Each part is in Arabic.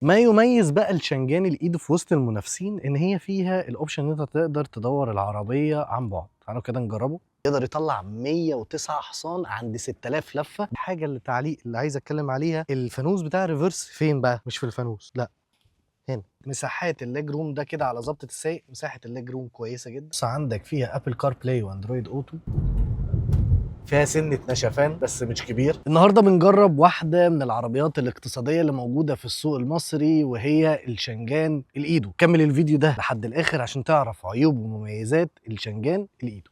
ما يميز بقى الشنجان الايدو في وسط المنافسين ان هي فيها الاوبشن ان انت تقدر تدور العربيه عن بعد. تعالوا كده نجربه. يقدر يطلع 109 حصان عند 6000 لفه. الحاجه اللي تعليق اللي عايز اتكلم عليها، الفانوس بتاع الريفرس فين بقى؟ مش في الفانوس، لا، هنا. مساحات الليج روم ده كده على ظبطه السايق، مساحه الليج روم كويسه جدا. بس عندك فيها ابل كار بلاي واندرويد اوتو، فيها سنة نشفان بس مش كبير. النهارده بنجرب واحدة من العربيات الاقتصادية اللي موجودة في السوق المصري، وهي الشنجان الايدو. كمل الفيديو ده لحد الاخر عشان تعرف عيوب ومميزات الشنجان الايدو.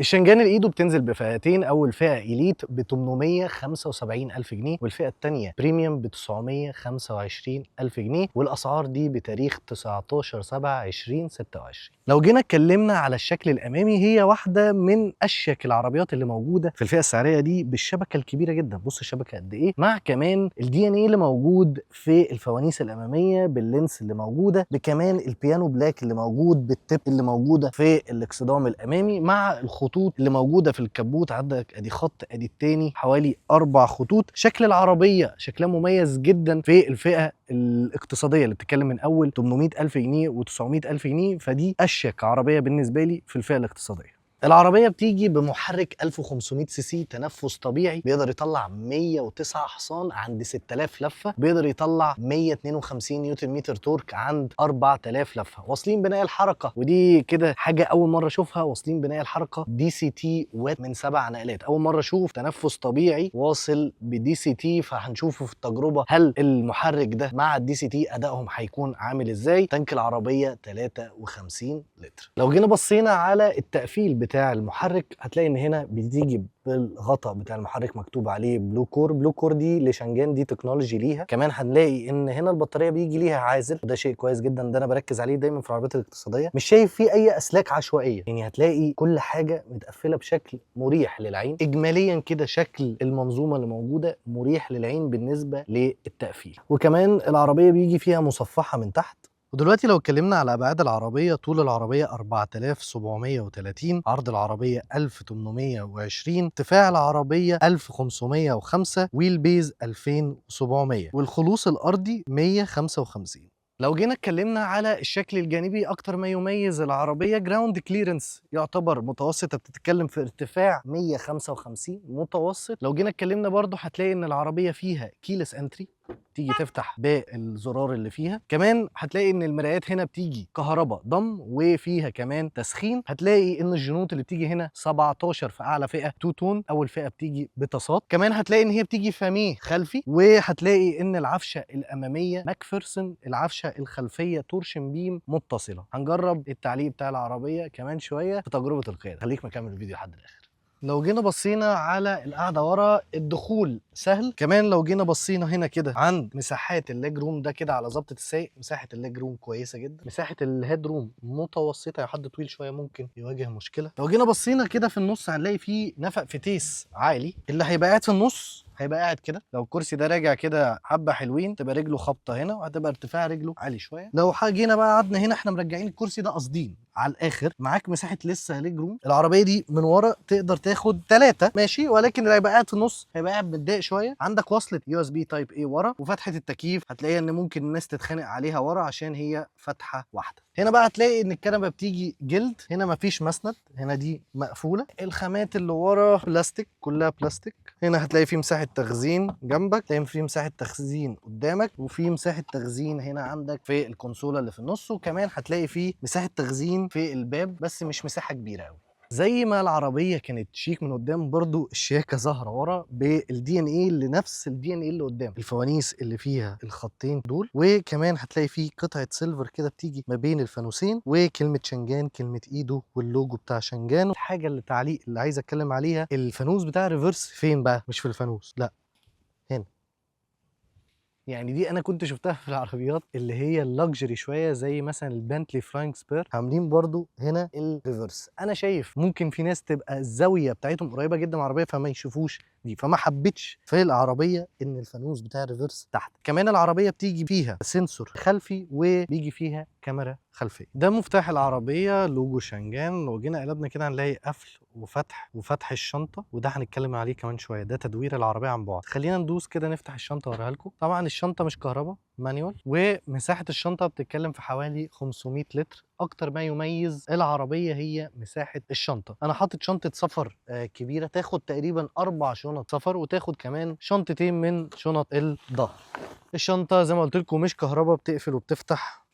الشنجان الايدو بتنزل بفئتين. اول فئه اليت ب 875 الف جنيه، والفئه الثانيه بريميوم ب 925 الف جنيه، والاسعار دي بتاريخ 19/7/2026. لو جينا اتكلمنا على الشكل الامامي، هي واحده من اشيك العربيات اللي موجوده في الفئه السعريه دي، بالشبكه الكبيره جدا. بص الشبكه قد ايه، مع كمان الدي ان اي اللي موجود في الفوانيس الاماميه باللينس اللي موجوده، بكمان البيانو بلاك اللي موجود بالتب اللي موجوده في الاكسدام الامامي، مع الخطوط اللي موجوده في الكبوت. عندك ادي خط ادي التاني، حوالي 4 خطوط. شكل العربيه شكلها مميز جدا في الفئه الاقتصاديه اللي بتتكلم من اول 800 الف جنيه و900 الف جنيه، فدي اشيك عربيه بالنسبه لي في الفئه الاقتصاديه. العربية بتيجي بمحرك 1500 سي سي تنفس طبيعي، بيقدر يطلع 109 حصان عند 6000 لفة، بيقدر يطلع 152 نيوتن متر تورك عند 4000 لفة. واصلين بناء الحركة، ودي كده حاجة أول مرة أشوفها، واصلين بناء الحركة دي سي تي وات من 7 نقلات. أول مرة أشوف تنفس طبيعي واصل بدي سي تي، فهنشوفه في التجربة هل المحرك ده مع الدي سي تي أدائهم هيكون عامل إزاي. تانك العربية 53 لتر. لو جينا بصينا على التقفيل بتاع المحرك، هتلاقي ان هنا بتيجي بالغطاء بتاع المحرك مكتوب عليه بلو كور. بلو كور دي لشنجان، دي تكنولوجي ليها. كمان هنلاقي ان هنا البطاريه بيجي ليها عازل، وده شيء كويس جدا، ده انا بركز عليه دايما في العربيات الاقتصاديه. مش شايف فيه اي اسلاك عشوائيه، يعني هتلاقي كل حاجه متقفله بشكل مريح للعين. اجماليا كده شكل المنظومه اللي موجوده مريح للعين بالنسبه للتقفيل. وكمان العربيه بيجي فيها مصفحه من تحت. ودلوقتي لو اتكلمنا على ابعاد العربيه، طول العربيه 4730، عرض العربيه 1820، ارتفاع العربيه 1505، ويل بيز 2700، والخلوص الارضي 155. لو جينا اتكلمنا على الشكل الجانبي، اكتر ما يميز العربيه جراوند كليرنس يعتبر متوسط، بتتكلم في ارتفاع 155 متوسط. لو جينا اتكلمنا برضو هتلاقي ان العربيه فيها كيلس انتري، تيجي تفتح بالزرار اللي فيها. كمان هتلاقي ان المرايات هنا بتيجي كهرباء ضم، وفيها كمان تسخين. هتلاقي ان الجنوط اللي بتيجي هنا 17 في اعلى فئه تو تون، اول فئه بتيجي بتصات. كمان هتلاقي ان هي بتيجي فاميه خلفي، وهتلاقي ان العفشه الاماميه ماكفيرسون، العفشه الخلفيه تورشن بيم متصله. هنجرب التعليق بتاع العربيه كمان شويه في تجربه القياده، خليك مكمل الفيديو لحد الاخر. لو جينا بصينا على القعده ورا، الدخول سهل. كمان لو جينا بصينا هنا كده عند مساحات الليج روم ده كده على ظبطه السايق، مساحه الليج روم كويسه جدا. مساحه الهيد روم متوسطه، يا حد طويل شويه ممكن يواجه مشكله. لو جينا بصينا كده في النص هنلاقي فيه نفق فتيس عالي. اللي هيبقى قاعد في النص هيبقى قاعد كده. لو الكرسي ده راجع كده حبه حلوين، تبقى رجله خابطه هنا، وهتبقى ارتفاع رجله عالي شويه. لو جينا بقى قعدنا هنا، احنا مرجعين الكرسي ده قاصدين على الاخر. معاك مساحه لسه ليج روم. العربيه دي من ورا تقدر تاخد 3 ماشي، ولكن اللي هيبقى قاعد في النص هيبقى قاعد متضايق شويه. عندك وصله يو اس بي تايب اي ورا، وفتحه التكييف هتلاقيها ان ممكن الناس تتخانق عليها ورا عشان هي فتحه واحده. هنا بقى هتلاقي ان الكنبه بتيجي جلد، هنا مفيش مسند، هنا دي مقفوله. الخامات اللي ورا بلاستيك، كلها بلاستيك. هنا هتلاقي في مساحه تخزين جنبك، هتلاقي في مساحه تخزين قدامك، وفي مساحه تخزين هنا عندك في الكونسوله اللي في النص. وكمان هتلاقي في مساحه تخزين في الباب، بس مش مساحه كبيره قوي. زي ما العربيه كانت شيك من قدام، برضو الشياكه ظاهره ورا بالدي ان اي، اللي نفس الدي ان اي اللي قدام. الفوانيس اللي فيها الخطين دول، وكمان هتلاقي فيه قطعه سيلفر كده بتيجي ما بين الفانوسين، وكلمه شنجان، كلمه ايدو، واللوجو بتاع شنجان. الحاجه اللي تعليق اللي عايز اتكلم عليها، الفانوس بتاع الريفرس فين بقى؟ مش في الفانوس، لا، هنا. يعني دي انا كنت شفتها في العربيات اللي هي اللكجري شويه، زي مثلا البنتلي فلاينج سبير، عاملين برضو هنا الريفرس. انا شايف ممكن في ناس تبقى الزاويه بتاعتهم قريبه جدا من العربيه فما يشوفوش دي، فما حبيتش في العربيه ان الفانوس بتاع الريفرس تحت. كمان العربيه بتيجي فيها سنسور خلفي، وبيجي فيها كاميرا خلفيه. ده مفتاح العربيه، لوجو شنجان. لو جينا قلبنا كده هنلاقي قفل وفتح الشنطه، وده هنتكلم عليه كمان شويه، ده تدوير العربيه عن بعد. خلينا ندوس كده نفتح الشنطه اوريها لكم. طبعا الشنطه مش كهرباء، مانيوال، ومساحه الشنطه بتتكلم في حوالي 500 لتر. اكتر ما يميز العربيه هي مساحه الشنطه. انا حاطط شنطه سفر كبيره، تاخد تقريبا 4 شنط سفر، وتاخد كمان شنطتين من شنط الظهر. الشنطه زي ما قلت لكم مش كهرباء، بتقفل وبتفتح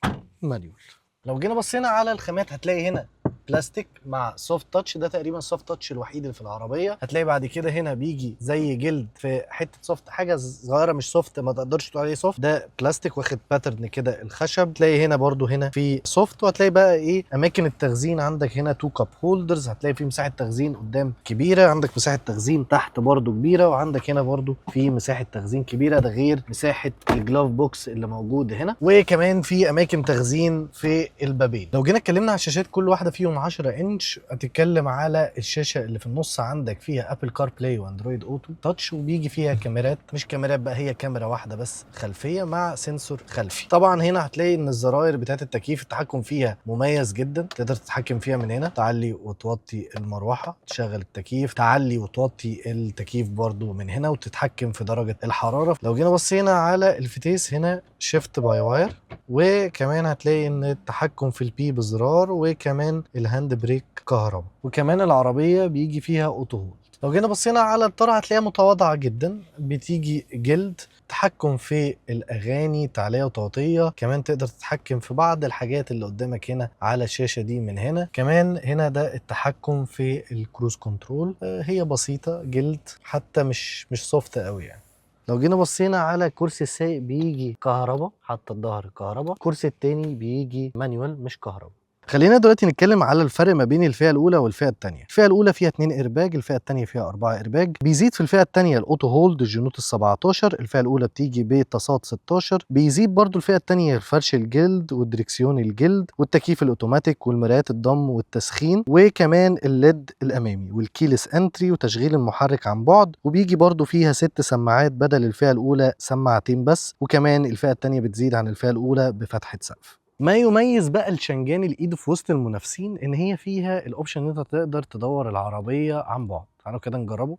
مانيوال. لو جينا بصينا على الخامات هتلاقي هنا بلاستيك مع سوفت تاتش، ده تقريبا السوفت تاتش الوحيد اللي في العربيه. هتلاقي بعد كده هنا بيجي زي جلد في حته سوفت، حاجه صغيره مش سوفت، ما تقدرش تقول عليه سوفت، ده بلاستيك واخد باترن كده الخشب. تلاقي هنا برده هنا في سوفت، وهتلاقي بقى ايه اماكن التخزين. عندك هنا 2 كاب هولدرز، هتلاقي في مساحه تخزين قدام كبيره، عندك مساحه تخزين تحت برده كبيره، وعندك هنا برده في مساحه تخزين كبيره، ده غير مساحه الجلاف بوكس اللي موجود هنا، وكمان في اماكن تخزين في البابين. لو جينا اتكلمنا على الشاشات، كل واحده فيهم 10 انش. هتتكلم على الشاشه اللي في النص، عندك فيها ابل كار بلاي واندرويد اوتو تاتش، وبيجي فيها كاميرات، مش كاميرات بقى، هي كاميرا واحده بس خلفيه مع سنسور خلفي. طبعا هنا هتلاقي ان الزراير بتاعت التكييف التحكم فيها مميز جدا، تقدر تتحكم فيها من هنا، تعلي وتوطي المروحه، تشغل التكييف، تعلي وتوطي التكييف برضو من هنا، وتتحكم في درجه الحراره. لو جينا بصينا على الفتيس، هنا شيفت باي واير، وكمان هتلاقي ان التحكم في البي بزرار، وكمان الهاند بريك كهرباء، وكمان العربيه بيجي فيها اوتو هولد. لو جينا بصينا على الطاره هتلاقيها متواضعه جدا، بتيجي جلد، تحكم في الاغاني، تعليه وتوطيه، كمان تقدر تتحكم في بعض الحاجات اللي قدامك هنا على الشاشه دي من هنا. كمان هنا ده التحكم في الكروز كنترول، هي بسيطه جلد، حتى مش سوفت قوي يعني. لو جينا بصينا على كرسي السايق بيجي كهرباء، حتى الظهر كهرباء، الكرسي التاني بيجي مانيوال مش كهرباء. خلينا دلوقتي نتكلم على الفرق ما بين الفئه الاولى والفئه الثانيه. الفئه الاولى فيها 2 ايرباج، الفئه الثانيه فيها 4 ايرباج. بيزيد في الفئه الثانيه الاوتو هولد الجنوط ال17، الفئه الاولى بتيجي بتصاد 16. بيزيد برضو الفئه الثانيه الفرش الجلد والدركسيون الجلد والتكييف الاوتوماتيك والمرايات الضم والتسخين، وكمان الليد الامامي والكيلس انتري وتشغيل المحرك عن بعد. وبيجي برضو فيها 6 سماعات بدل الفئه الاولى سماعتين بس، وكمان الفئه الثانيه بتزيد عن الفئه الاولى بفتحه سقف. ما يميز بقى الشنجان الايد في وسط المنافسين ان هي فيها الاوبشن ان انت تقدر تدور العربيه عن بعد. تعالوا كده نجربه.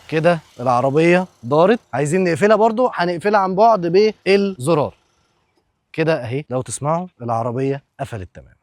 كده العربيه دارت. عايزين نقفلها برضو، هنقفلها عن بعد بالزرار كده اهي. لو تسمعوا العربيه قفلت تمام.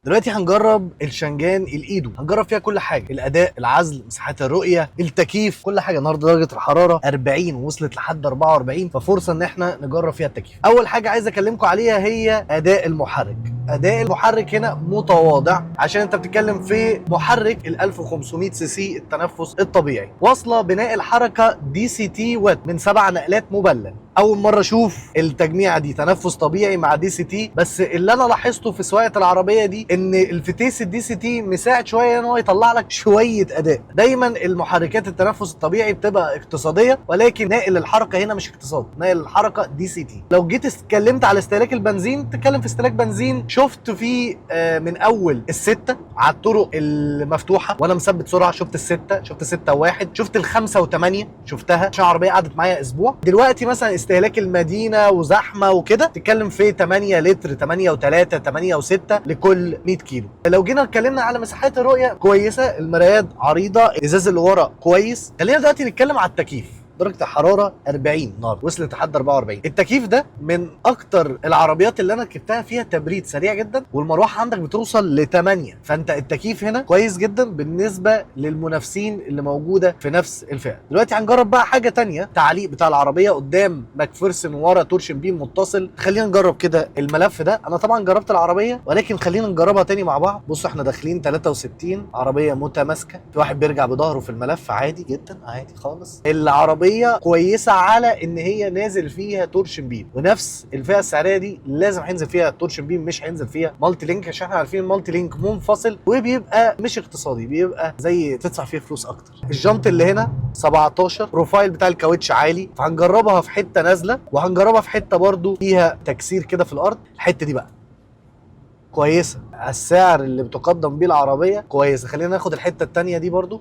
دلوقتي هنجرب الشنجان الايدو، هنجرب فيها كل حاجه، الاداء، العزل، مساحات الرؤيه، التكييف، كل حاجه. النهارده درجه الحراره 40 ووصلت لحد 44، ففرصه ان احنا نجرب فيها التكييف. اول حاجه عايز اكلمكم عليها هي اداء المحرك. اداء المحرك هنا متواضع، عشان انت بتتكلم في محرك ال 1500 سي سي التنفس الطبيعي، واصله بناء الحركه دي سي تي وات من 7 نقلات مبلل. اول مره اشوف التجميعه دي، تنفس طبيعي مع دي سي تي. بس اللي انا لاحظته في سواقه العربيه دي ان الفتيس الدي سي تي مساعد شويه ان هو يطلع لك شويه اداء. دايما المحركات التنفس الطبيعي بتبقى اقتصاديه، ولكن ناقل الحركه هنا مش اقتصاد، ناقل الحركه دي سي تي. لو جيت اتكلمت على استهلاك البنزين، تتكلم في استهلاك بنزين شفت فيه من اول ال6 على الطرق المفتوحه وانا مثبت سرعه، شفت ال6، شفت 6.1، شفت ال5 و8 شفتها عشان العربيه قعدت معايا اسبوع. دلوقتي مثلا استهلاك المدينه وزحمه وكده تتكلم في 8 لتر، 8 و3، 8 و6 لكل 100 كيلو. لو جينا اتكلمنا على مساحات الرؤيه كويسه، المرايات عريضه، الازاز اللي ورا كويس. خلينا دلوقتي نتكلم على التكييف. درجه الحراره 40 نار، وصلت لحد 44. التكييف ده من اكتر العربيات اللي انا ركبتها فيها تبريد سريع جدا، والمروحه عندك بتوصل ل8. فانت التكييف هنا كويس جدا بالنسبه للمنافسين اللي موجوده في نفس الفئه. دلوقتي هنجرب بقى حاجه تانية، تعليق بتاع العربيه قدام ماكفيرسون، ورا تورشن بيم متصل. خلينا نجرب كده الملف ده. انا طبعا جربت العربيه، ولكن خلينا نجربها تاني مع بعض. بصوا احنا داخلين 63، عربيه متماسكه، في واحد بيرجع بظهره في الملف عادي جدا، عادي خالص. العربيه كويسه على ان هي نازل فيها تورشن بيم، ونفس الفئه السعريه دي لازم هينزل فيها تورشن بيم، مش هينزل فيها مالتي لينك، عشان احنا عارفين المالتي لينك منفصل وبيبقى مش اقتصادي، بيبقى زي تدفع فيه فلوس اكتر. الجنط اللي هنا 17، بروفايل بتاع الكاوتش عالي، فهنجربها في حته نازله، وهنجربها في حته برضو فيها تكسير كده في الارض. الحته دي بقى كويسه، السعر اللي بتقدم بيه العربيه كويسه. خلينا ناخد الحته الثانيه دي برضو،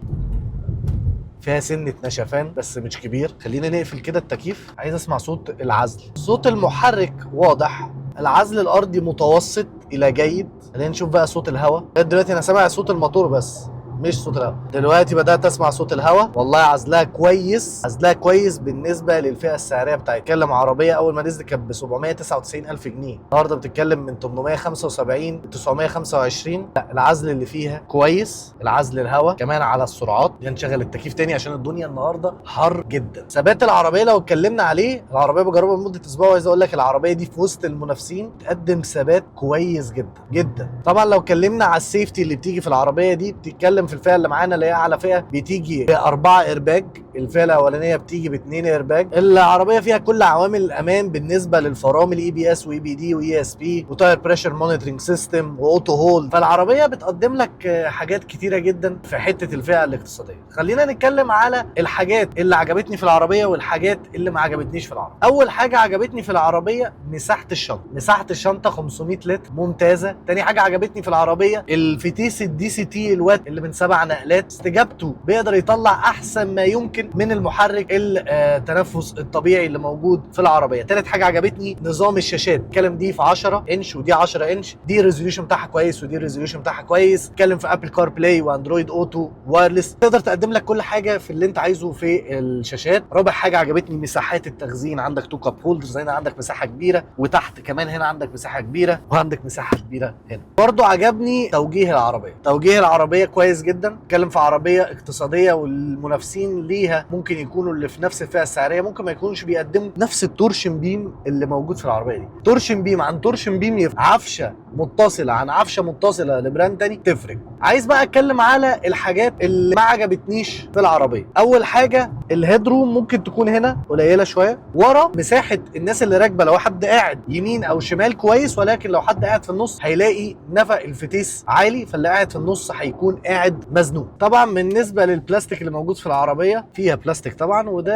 فيها سنة نشفان بس مش كبير. خلينا نقفل كده التكييف، عايز اسمع صوت العزل. صوت المحرك واضح، العزل الارضي متوسط، الى جيد. خلينا نشوف بقى صوت الهواء. دلوقتي انا سامع صوت الموتور بس مش صوت الهواء. دلوقتي بدات اسمع صوت الهواء. والله عزلها كويس، عزلها كويس بالنسبه للفئه السعريه بتاعتها. بتتكلم عربيه اول ما نزلت كانت ب 799 الف جنيه، النهارده بتتكلم من 875 ل 925. لا العزل اللي فيها كويس، العزل الهواء كمان على السرعات. نشغل التكييف تاني عشان الدنيا النهارده حر جدا. ثبات العربيه لو اتكلمنا عليه، العربيه بجربها لمده اسبوع وعايز اقول لك العربيه دي في وسط المنافسين تقدم ثبات كويس جدا جدا. طبعا لو اتكلمنا على السيفتي اللي بتيجي في العربيه دي، بتتكلم في الفئه اللي معانا اللي هي اعلى فئه بتيجي ب4 ايرباج، الفئه الاولانيه بتيجي ب2 ايرباج. العربيه فيها كل عوامل الامان بالنسبه للفرامل اي بي اس واي بي دي واي اس بي وتاير بريشر مونيتورنج سيستم واوتو هولد. فالعربيه بتقدم لك حاجات كتيره جدا في حته الفئه الاقتصاديه. خلينا نتكلم على الحاجات اللي عجبتني في العربيه والحاجات اللي ما عجبتنيش في العربيه. اول حاجه عجبتني في العربيه مساحه الشنطه. مساحه الشنطه 500 لتر ممتازه. تاني حاجه عجبتني في العربيه الفتيس الدي سي تي الوات اللي من 7 نقلات، استجابته بيقدر يطلع احسن ما يمكن من المحرك التنفس الطبيعي اللي موجود في العربيه. تالت حاجه عجبتني نظام الشاشات. اتكلم دي في 10 انش ودي 10 انش، دي الريزوليوشن بتاعها كويس ودي الريزوليوشن بتاعها كويس. اتكلم في ابل كار بلاي واندرويد اوتو وايرلس، تقدر تقدم لك كل حاجه في اللي انت عايزه في الشاشات. رابع حاجه عجبتني مساحات التخزين. عندك 2 كاب هولدرز، هنا عندك مساحه كبيره، وتحت كمان هنا عندك مساحه كبيره، وعندك مساحه كبيره هنا. برضو عجبني توجيه العربيه. توجيه العربيه كويس جدا. اتكلم في عربيه اقتصاديه والمنافسين ليها ممكن يكونوا اللي في نفس الفئه السعريه ممكن ما يكونوش بيقدموا نفس التورشن بيم اللي موجود في العربيه دي. تورشن بيم عن تورشن بيم، عفشه متصله عن عفشه متصله لبراند تاني تفرق. عايز بقى اتكلم على الحاجات اللي ما عجبتنيش في العربيه. اول حاجه الهيدروم ممكن تكون هنا قليله شويه. ورا مساحه الناس اللي راكبه لو حد قاعد يمين او شمال كويس، ولكن لو حد قاعد في النص هيلاقي نفق الفتيس عالي، فاللي قاعد في النص هيكون قاعد مزنوق. طبعا بالنسبه للبلاستيك اللي موجود في العربيه، فيها بلاستيك طبعا، وده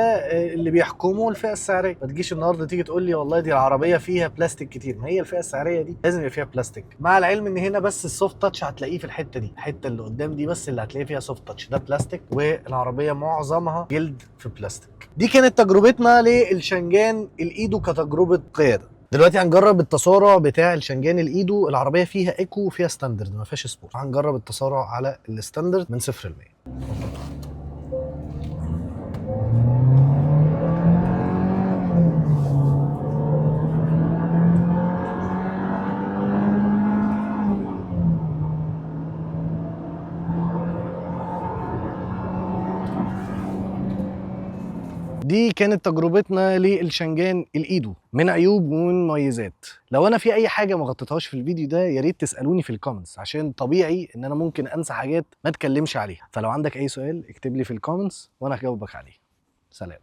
اللي بيحكمه الفئه السعريه. ما تجيش النهارده تيجي تقول لي والله دي العربيه فيها بلاستيك كتير، ما هي الفئه السعريه دي لازم يبقى فيها بلاستيك. مع العلم ان هنا بس السوفت تاتش هتلاقيه في الحته دي، الحته اللي قدام دي بس اللي هتلاقي فيها سوفت تاتش، ده بلاستيك، والعربيه معظمها جلد في بلاستيك. دي كانت تجربتنا للشنجان الايدو كتجربه قياده. دلوقتي هنجرب التسارع بتاع الشنجان الايدو. العربيه فيها ايكو وفيها ستاندرد، ما فيهاش سبورت. هنجرب التسارع على الستاندرد من 0 ل 100. دي كانت تجربتنا للشنجان الايدو من عيوب ومن مميزات. لو انا في اي حاجه ما غطيتهاش في الفيديو ده يا ريت تسالوني في الكومنتس، عشان طبيعي ان انا ممكن انسى حاجات ما اتكلمش عليها. فلو عندك اي سؤال اكتب لي في الكومنتس وانا هجاوبك عليه. سلام.